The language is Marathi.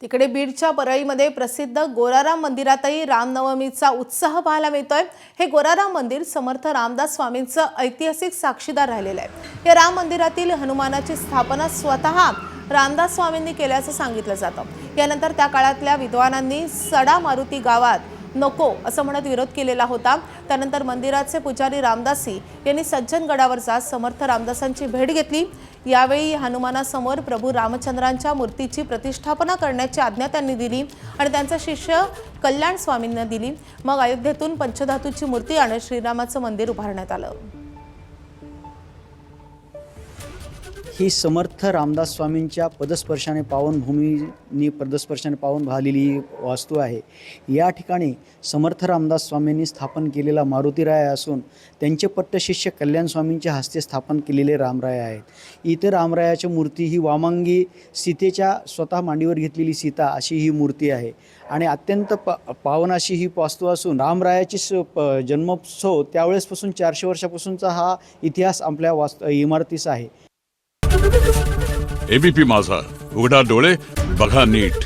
तिकडे बीडच्या परळीमध्ये प्रसिद्ध गोराराम मंदिरातही रामनवमीचा उत्साह पाहायला मिळतोय। हे गोराराम मंदिर समर्थ रामदास स्वामींचं ऐतिहासिक साक्षीदार राहिलेलं आहे। या राम मंदिरातील हनुमानाची स्थापना स्वतः रामदास स्वामींनी केल्याचं सांगितलं जातं। यानंतर त्या काळातल्या विद्वानांनी सडा मारुती गावात नको असं म्हणत विरोध केलेला होता। त्यानंतर मंदिराचे पुजारी रामदासी यांनी सज्जनगडावर जात समर्थ रामदासांची भेट घेतली। यावेळी हनुमानासमोर प्रभू रामचंद्रांच्या मूर्तीची प्रतिष्ठापना करण्याची आज्ञा त्यांनी दिली आणि त्यांचा शिष्य कल्याण स्वामींना दिली। मग अयोध्येतून पंचधातूची मूर्ती आणि श्रीरामाचं मंदिर उभारण्यात आलं। ही समर्थ रामदास स्वामींच्या पदस्पर्शाने पदस्पर्शाने पावन झालेली वास्तू आहे। या ठिकाणी समर्थ रामदास स्वामींनी स्थापन केलेला मारुतीराय असून त्यांचे पट्टशिष्य कल्याण स्वामींच्या हस्ते स्थापन केलेले रामराय आहेत। इतर रामरायाची मूर्ती ही वामांगी सीतेच्या स्वतः मांडीवर घेतलेली सीता अशी ही मूर्ती आहे आणि अत्यंत पावन अशी ही वास्तू असून रामरायाची जन्मोत्सव त्यावेळेसपासून 400 वर्षापासूनचा हा इतिहास आपल्या इमारतीस आहे। एबीपी माझा, उघडा डोळे बघा नीट।